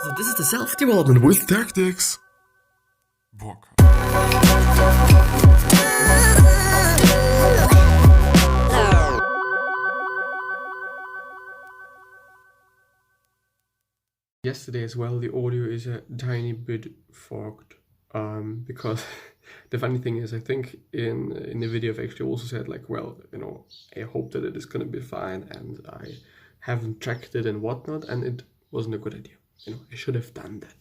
So this is the self-development with tactics book. Yesterday as well, the audio is a tiny bit fogged because the funny thing is, I think in the video I've actually also said like, well, I hope that it is going to be fine, and I haven't checked it and whatnot, and it wasn't a good idea. I should have done that.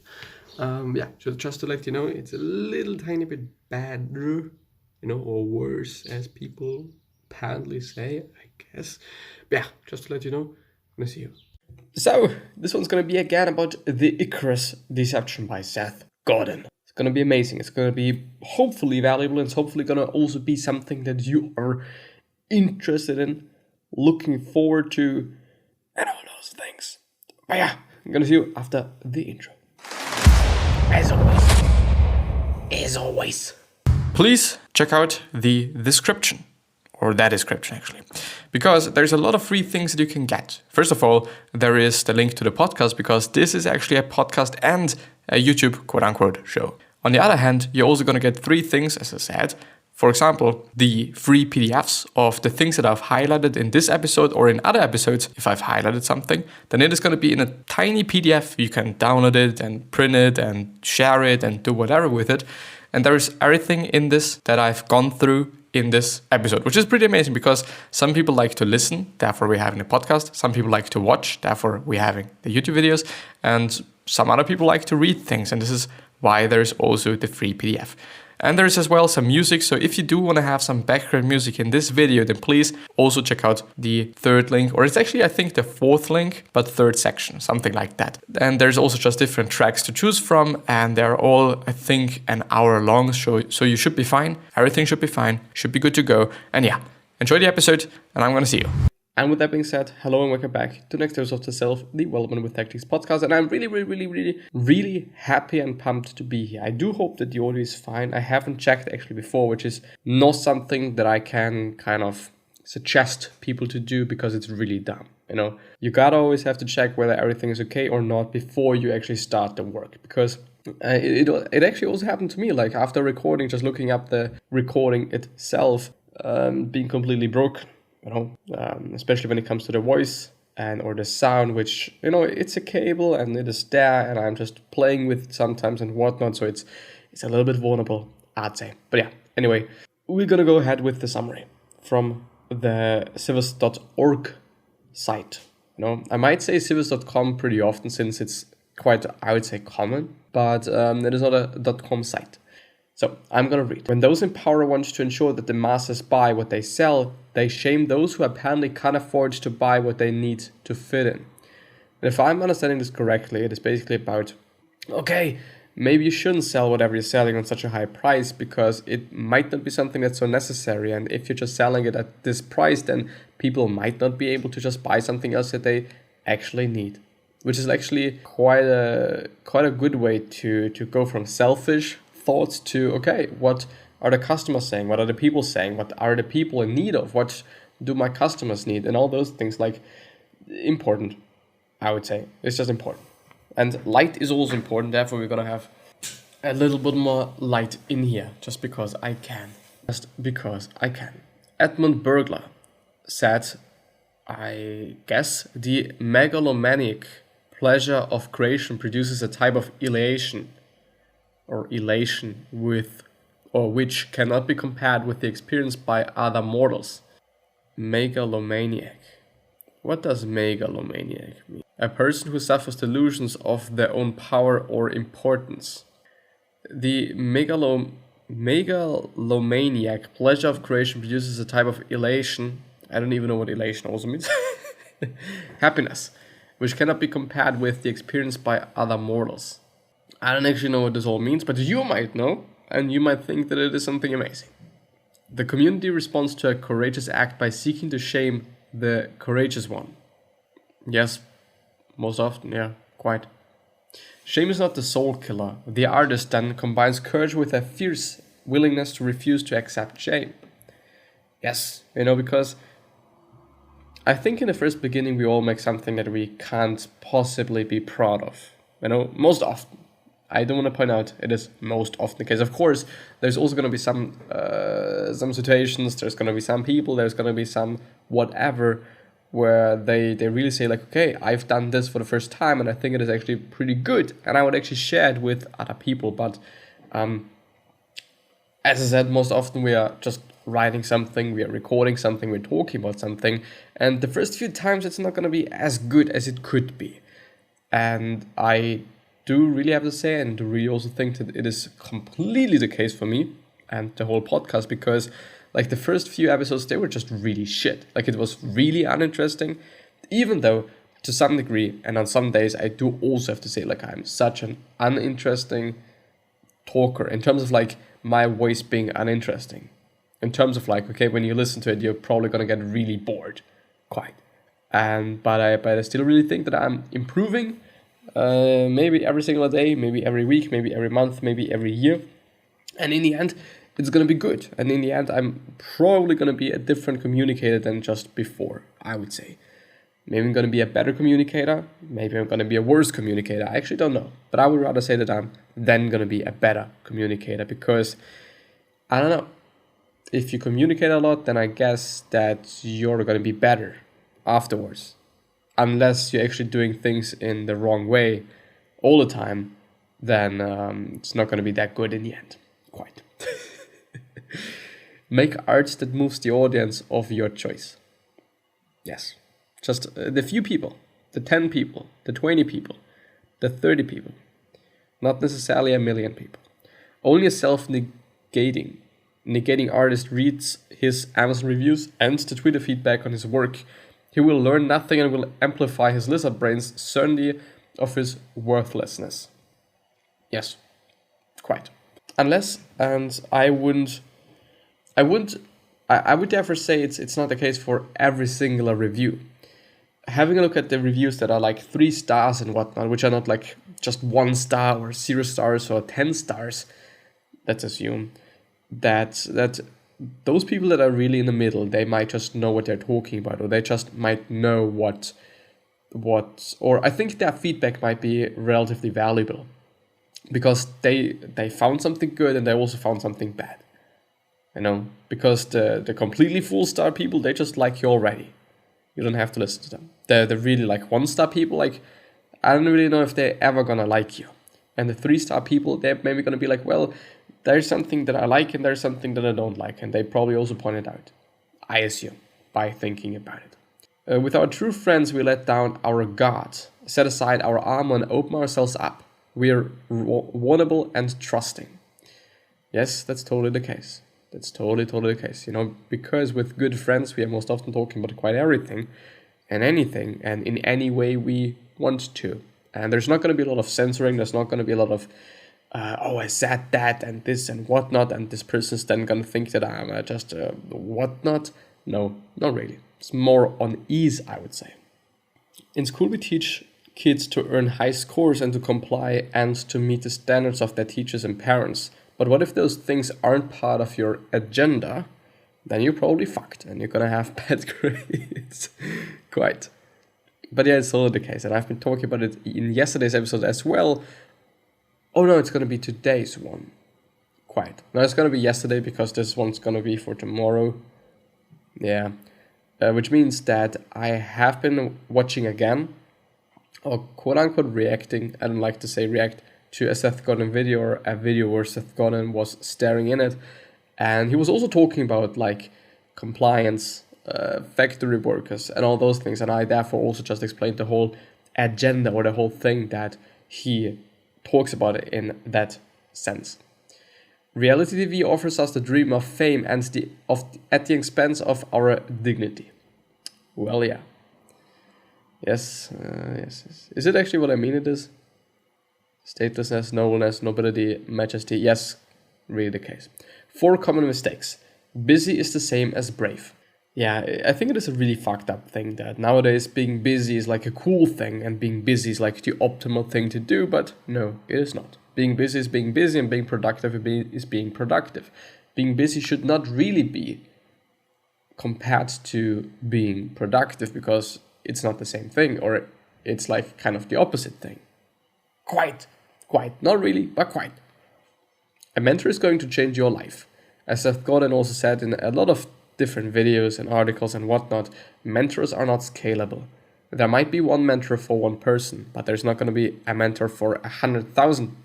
Just to let you know, it's a little tiny bit better, or worse, as people apparently say, I guess. But yeah, just to let you know, I'm gonna see you. So, this one's going to be again about the Icarus Deception by Seth Godin. It's going to be amazing. It's going to be hopefully valuable. It's hopefully going to also be something that you are interested in, looking forward to, and all those things. But yeah, I'm going to see you after the intro. As always. Please check out the description. Or that description, actually. Because there's a lot of free things that you can get. First of all, there is the link to the podcast, because this is actually a podcast and a YouTube quote-unquote show. On the other hand, you're also going to get 3 things, as I said. For example, the free PDFs of the things that I've highlighted in this episode or in other episodes. If I've highlighted something, then it is going to be in a tiny PDF. You can download it and print it and share it and do whatever with it. And there is everything in this that I've gone through in this episode, which is pretty amazing, because some people like to listen, therefore we're having a podcast. Some people like to watch, therefore we're having the YouTube videos. And some other people like to read things, and this is why there's also the free PDF. And there's as well some music, so if you do want to have some background music in this video, then please also check out the 3rd link, or it's actually, I think, the 4th link, but 3rd section, something like that. And there's also just different tracks to choose from, and they're all, I think, an hour long, so you should be fine. Everything should be fine, should be good to go. And yeah, enjoy the episode, and I'm gonna see you. And with that being said, hello and welcome back to the next episode of the Self-Development with Tactics podcast. And I'm really happy and pumped to be here. I do hope that the audio is fine. I haven't checked actually before, which is not something that I can kind of suggest people to do, because it's really dumb. You gotta always have to check whether everything is okay or not before you actually start the work. Because it actually also happened to me, like after recording, just looking up the recording itself, being completely broken. Especially when it comes to the voice or the sound, which, it's a cable and it is there, and I'm just playing with sometimes and whatnot, so it's a little bit vulnerable, I'd say. But yeah, anyway, we're gonna go ahead with the summary from the civis.org site. I might say civis.com pretty often, since it's quite, I would say, common, but it is not a .com site. So I'm going to read. When those in power want to ensure that the masses buy what they sell, they shame those who apparently can't afford to buy what they need to fit in. And if I'm understanding this correctly, it is basically about, okay, maybe you shouldn't sell whatever you're selling on such a high price, because it might not be something that's so necessary. And if you're just selling it at this price, then people might not be able to just buy something else that they actually need. Which is actually quite a good way to go from selfish thoughts to, okay, what are the customers saying? What are the people saying? What are the people in need of? What do my customers need? And all those things, like, important, I would say. It's just important. And light is also important. Therefore, we're going to have a little bit more light in here, just because I can. Edmund Burglar said, I guess, the megalomaniac pleasure of creation produces a type of elation which cannot be compared with the experience by other mortals. Megalomaniac. What does megalomaniac mean? A person who suffers delusions of their own power or importance. The megalomaniac pleasure of creation produces a type of elation. I don't even know what elation also means. Happiness, which cannot be compared with the experience by other mortals. I don't actually know what this all means, but you might know, and you might think that it is something amazing. The community responds to a courageous act by seeking to shame the courageous one. Yes, most often, yeah, quite. Shame is not the soul killer. The artist then combines courage with a fierce willingness to refuse to accept shame. Yes, because I think in the first beginning we all make something that we can't possibly be proud of. most often. I don't want to point out it is most often the case. Of course, there's also going to be some situations, there's going to be some people, there's going to be some whatever, where they really say like, okay, I've done this for the first time and I think it is actually pretty good. And I would actually share it with other people. But as I said, most often we are just writing something, we are recording something, we're talking about something. And the first few times it's not going to be as good as it could be. And I do really have to say, and do really also think that it is completely the case for me and the whole podcast, because like the first few episodes, they were just really shit. Like it was really uninteresting, even though to some degree, and on some days I do also have to say like I'm such an uninteresting talker in terms of like my voice being uninteresting. In terms of like, okay, when you listen to it, you're probably gonna get really bored, quite. But I still really think that I'm improving. Maybe every single day, maybe every week, maybe every month, maybe every year. And in the end, it's going to be good. And in the end, I'm probably going to be a different communicator than just before, I would say. Maybe I'm going to be a better communicator. Maybe I'm going to be a worse communicator. I actually don't know. But I would rather say that I'm then going to be a better communicator, because, I don't know, if you communicate a lot, then I guess that you're going to be better afterwards. Unless you're actually doing things in the wrong way all the time, then it's not going to be that good in the end. Quite. Make art that moves the audience of your choice. Yes. Just the few people, the 10 people, the 20 people, the 30 people. Not necessarily a million people. Only a self-negating artist reads his Amazon reviews and the Twitter feedback on his work. He will learn nothing and will amplify his lizard brain's certainty of his worthlessness. Yes, quite. Unless, and I would therefore say it's not the case for every single review. Having a look at the reviews that are like 3 stars and whatnot, which are not like just 1 star or 0 stars or 10 stars, let's assume that those people that are really in the middle, they might just know what they're talking about, or they just might know what, or I think their feedback might be relatively valuable, because they found something good and they also found something bad. Because the completely full star people, they just like you already. You don't have to listen to them. The really like 1 star people, like I don't really know if they're ever gonna like you. And the 3 star people, they're maybe gonna be like, well, there's something that I like and there's something that I don't like. And they probably also point it out, I assume, by thinking about it. With our true friends, we let down our guard, set aside our armor and open ourselves up. We are vulnerable and trusting. Yes, that's totally the case. That's totally the case. Because with good friends, we are most often talking about quite everything and anything and in any way we want to. And there's not going to be a lot of censoring. There's not going to be a lot of, I said that and this and whatnot, and this person's then going to think that I'm just whatnot. No, not really. It's more on ease, I would say. In school, we teach kids to earn high scores and to comply and to meet the standards of their teachers and parents. But what if those things aren't part of your agenda? Then you're probably fucked and you're going to have bad grades. Quite. But yeah, it's all the case. And I've been talking about it in yesterday's episode as well. Oh no, it's going to be today's one. Quite. No, it's going to be yesterday because this one's going to be for tomorrow. Yeah. Which means that I have been watching again, or quote unquote reacting, I don't like to say react, to a Seth Godin video, or a video where Seth Godin was staring in it. And he was also talking about like compliance, factory workers and all those things. And I therefore also just explained the whole agenda or the whole thing that he talks about it in that sense. Reality TV offers us the dream of fame and at the expense of our dignity. Well, yeah. Yes. Is it actually what I mean it is? Statelessness, nobleness, nobility, majesty. Yes, really the case. 4 common mistakes. Busy is the same as brave. Yeah, I think it is a really fucked up thing that nowadays being busy is like a cool thing and being busy is like the optimal thing to do, but no, it is not. Being busy is being busy and being productive is being productive. Being busy should not really be compared to being productive because it's not the same thing, or it's like kind of the opposite thing. Quite. Not really, but quite. A mentor is going to change your life. As Seth Godin also said in a lot of different videos and articles and whatnot, mentors are not scalable. There might be one mentor for one person, but there's not going to be a mentor for 100,000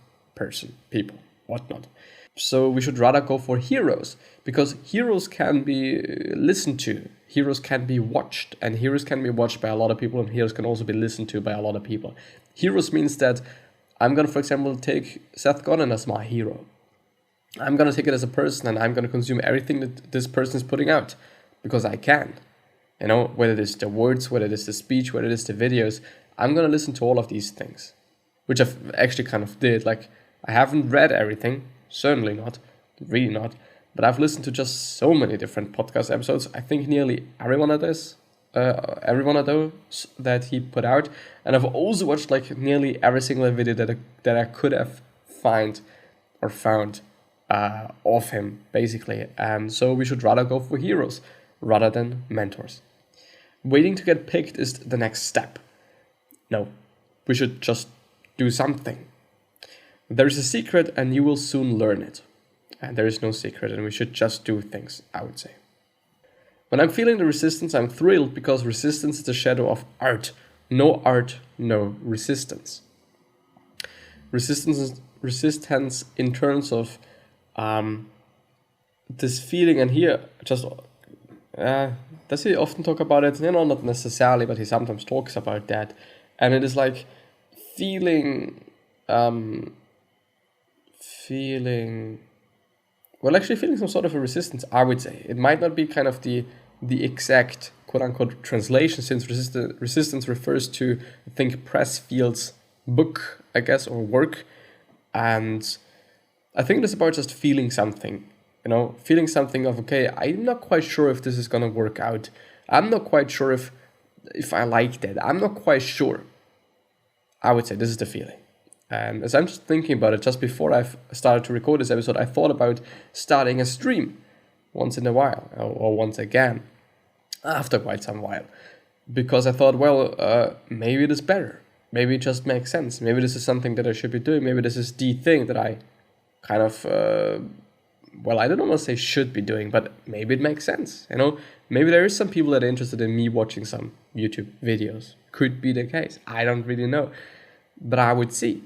people, whatnot. So we should rather go for heroes, because heroes can be listened to, heroes can be watched, and heroes can be watched by a lot of people, and heroes can also be listened to by a lot of people. Heroes means that I'm going to, for example, take Seth Godin as my hero. I'm going to take it as a person, and I'm going to consume everything that this person is putting out, because I can. You know, whether it is the words, whether it is the speech, whether it is the videos, I'm going to listen to all of these things, which I've actually kind of did. Like, I haven't read everything, certainly not, really not, but I've listened to just so many different podcast episodes. I think nearly every one of those that he put out, and I've also watched like nearly every single video that I could have found of him, basically. So we should rather go for heroes rather than mentors. Waiting to get picked is the next step. No, we should just do something. There is a secret and you will soon learn it. And there is no secret, and we should just do things, I would say. When I'm feeling the resistance, I'm thrilled, because resistance is the shadow of art. No art, no resistance. Resistance in terms of this feeling, and here just does he often talk about it? You know, not necessarily, but he sometimes talks about that, and it is like feeling some sort of a resistance, I would say. It might not be kind of the exact quote-unquote translation, since resistance refers to, I think, Pressfield's book, I guess, or work. And I think it's about just feeling something, you know, feeling something of, okay, I'm not quite sure if this is going to work out. I'm not quite sure if I like that. I'm not quite sure. I would say this is the feeling. And as I'm just thinking about it, just before I've started to record this episode, I thought about starting a stream once in a while, or once again, after quite some while. Because I thought, well, maybe it is better. Maybe it just makes sense. Maybe this is something that I should be doing. Maybe this is the thing that I kind of, I don't want to say should be doing, but maybe it makes sense. You know, maybe there is some people that are interested in me watching some YouTube videos. Could be the case. I don't really know. But I would see.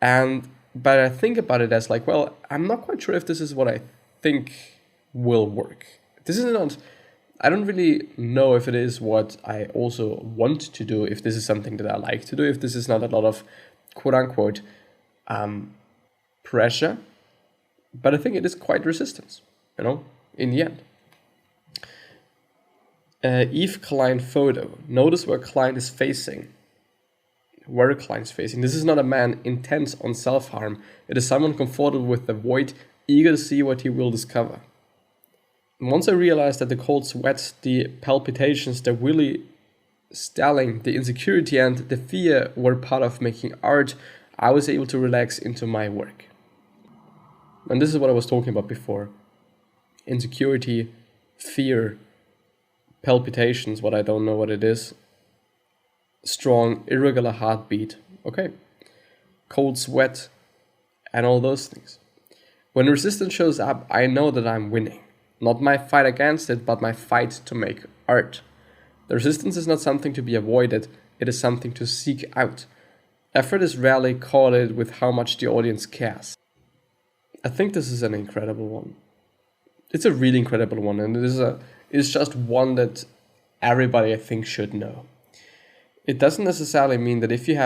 But I think about it as like, well, I'm not quite sure if this is what I think will work. This is not, I don't really know if it is what I also want to do, if this is something that I like to do, if this is not a lot of quote unquote pressure, but I think it is quite resistance, you know, in the end. Eve Klein photo. Notice where Klein is facing. Where Klein is facing. This is not a man intent on self-harm. It is someone comfortable with the void, eager to see what he will discover. Once I realized that the cold sweat, the palpitations, the willy stalling, the insecurity and the fear were part of making art, I was able to relax into my work. And this is what I was talking about before. Insecurity, fear, palpitations, what I don't know what it is. Strong, irregular heartbeat, okay. Cold sweat, and all those things. When resistance shows up, I know that I'm winning. Not my fight against it, but my fight to make art. The resistance is not something to be avoided, it is something to seek out. Effort is rarely correlated with how much the audience cares. I think this is an incredible one. It's a really incredible one, and it's just one that everybody, I think, should know. It doesn't necessarily mean that if you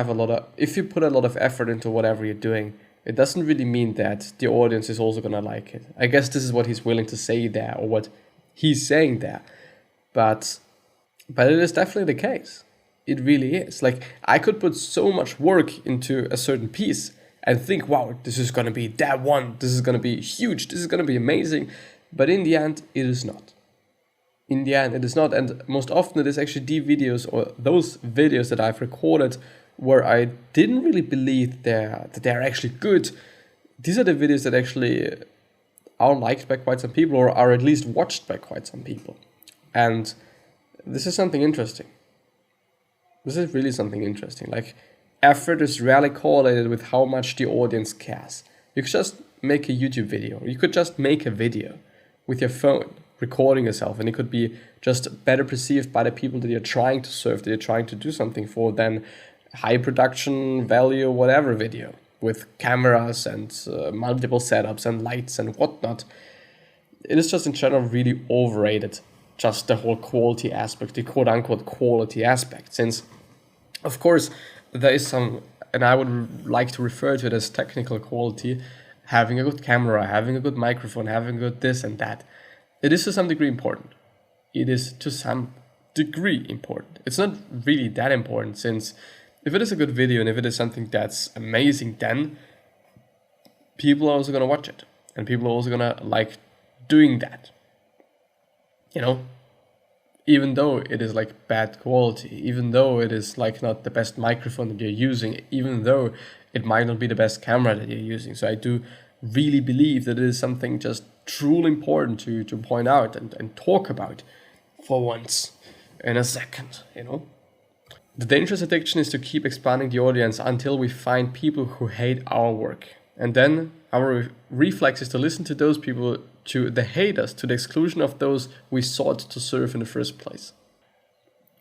put a lot of effort into whatever you're doing, it doesn't really mean that the audience is also gonna like it. I guess this is what he's willing to say there, or what he's saying there. But it is definitely the case. It really is. Like, I could put so much work into a certain piece and think, wow, this is gonna be that one, this is gonna be huge, this is gonna be amazing. But in the end, it is not. In the end, it is not, and most often it is actually the videos or those videos that I've recorded where I didn't really believe that they're actually good. These are the videos that actually are liked by quite some people, or are at least watched by quite some people. And this is something interesting. This is really something interesting. Like, effort is rarely correlated with how much the audience cares. You could just make a YouTube video. You could just make a video with your phone, recording yourself, and it could be just better perceived by the people that you're trying to serve, that you're trying to do something for, than high production value, whatever video with cameras and multiple setups and lights and whatnot. It is just in general really overrated, just the whole quality aspect, the quote unquote quality aspect, since of course there is some, and I would like to refer to it as technical quality, having a good camera, having a good microphone, having a good this and that. It is to some degree important. It is to some degree important. It's not really that important, since if it is a good video and if it is something that's amazing, then people are also going to watch it. And people are also going to like doing that. You know? Even though it is like bad quality, even though it is like not the best microphone that you're using, even though it might not be the best camera that you're using. So I do really believe that it is something just truly important to point out and talk about for once in a second, you know? The dangerous addiction is to keep expanding the audience until we find people who hate our work. And then our reflex is to listen to those people, to the haters, to the exclusion of those we sought to serve in the first place.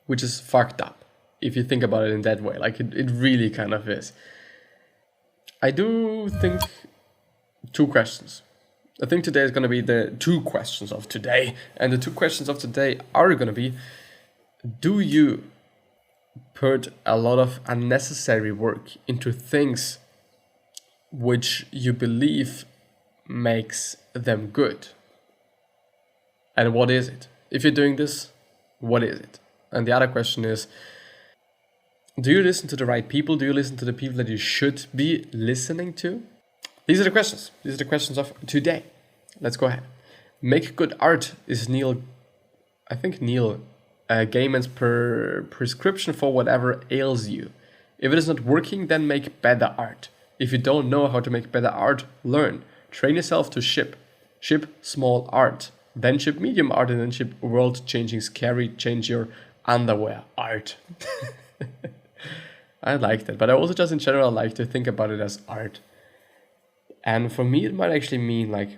Which is fucked up, if you think about it in that way. Like, it really kind of is. I do think two questions. I think today is going to be the two questions of today. And the two questions of today are going to be, do you put a lot of unnecessary work into things which you believe makes them good? And what is it? If you're doing this, what is it? And the other question is, do you listen to the right people? Do you listen to the people that you should be listening to? These are the questions. These are the questions of today. Let's go ahead. Make good art is Neil Gaiman's prescription for whatever ails you. If it is not working, then make better art. If you don't know how to make better art, learn. Train yourself to ship. Ship small art. Then ship medium art, and then ship world-changing, scary, change your underwear art. I like that, but I also just in general like to think about it as art. And for me, it might actually mean like,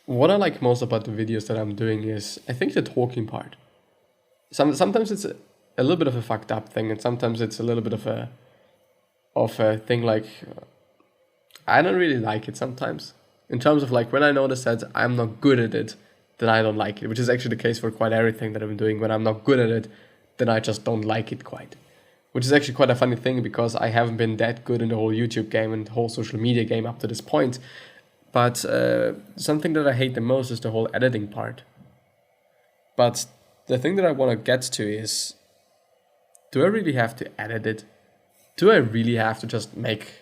what I like most about the videos that I'm doing is, I think, the talking part. Sometimes it's a little bit of a fucked up thing, and sometimes it's a little bit of a thing like, I don't really like it sometimes. In terms of like, when I notice that I'm not good at it, then I don't like it, which is actually the case for quite everything that I'm doing. When I'm not good at it, then I just don't like it quite. Which is actually quite a funny thing, because I haven't been that good in the whole YouTube game and the whole social media game up to this point. But something that I hate the most is the whole editing part. But the thing that I want to get to is, do I really have to edit it? Do I really have to just make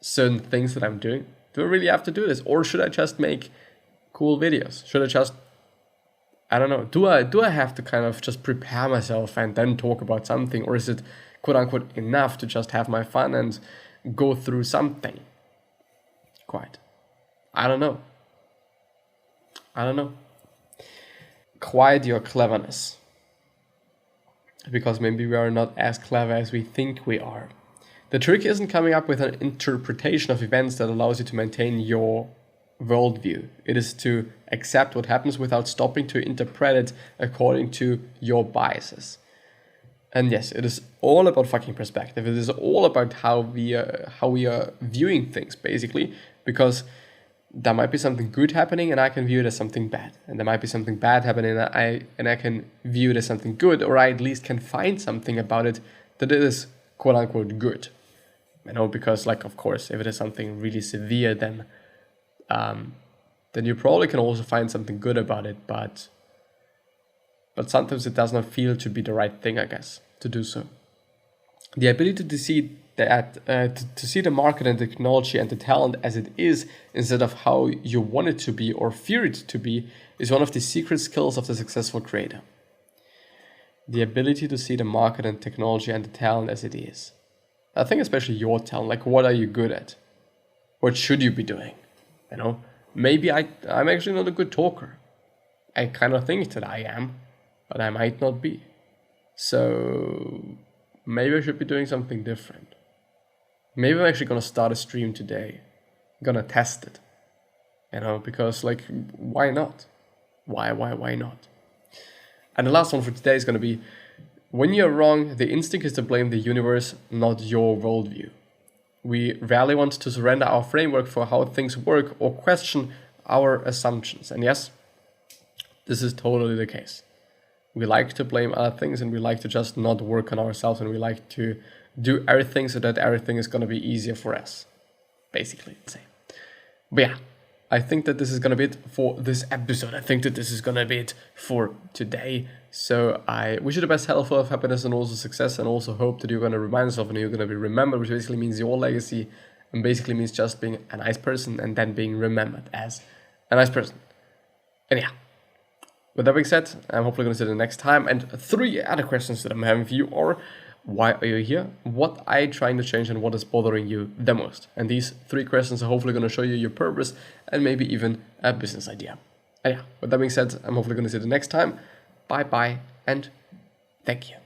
certain things that I'm doing? Do I really have to do this? Or should I just make cool videos? Should I just, I don't know, do I have to kind of just prepare myself and then talk about something? Or is it quote unquote enough to just have my fun and go through something? Quite. I don't know. Quiet your cleverness. Because maybe we are not as clever as we think we are. The trick isn't coming up with an interpretation of events that allows you to maintain your worldview. It is to accept what happens without stopping to interpret it according to your biases. And yes, it is all about fucking perspective. It is all about how we are viewing things, basically, because there might be something good happening and I can view it as something bad. And there might be something bad happening and I can view it as something good, or I at least can find something about it that it is quote unquote good. You know, because like, of course, if it is something really severe, then you probably can also find something good about it, but sometimes it does not feel to be the right thing, I guess, to do so. The ability to see to see the market and technology and the talent as it is, instead of how you want it to be or fear it to be, is one of the secret skills of the successful creator. The ability to see the market and technology and the talent as it is. I think especially your talent, like what are you good at? What should you be doing? You know, maybe I'm actually not a good talker. I kind of think that I am, but I might not be. So maybe I should be doing something different. Maybe I'm actually gonna start a stream today. I'm gonna test it. You know, because like, why not? Why not? And the last one for today is gonna be, when you're wrong, the instinct is to blame the universe, not your worldview. We rarely want to surrender our framework for how things work or question our assumptions. And yes, this is totally the case. We like to blame other things, and we like to just not work on ourselves, and we like to do everything so that everything is going to be easier for us, basically. But yeah, I think that this is going to be it for this episode. I think that this is going to be it for today. So I wish you the best health, love, happiness, and also success, and also hope that you're going to remind yourself and you're going to be remembered, which basically means your legacy, and basically means just being a nice person and then being remembered as a nice person. And yeah, with that being said, I'm hopefully going to see you next time. And 3 other questions that I'm having for you are, why are you here? What are you trying to change, and what is bothering you the most? And these 3 questions are hopefully going to show you your purpose and maybe even a business idea. And yeah, with that being said, I'm hopefully going to see you next time. Bye bye, and thank you.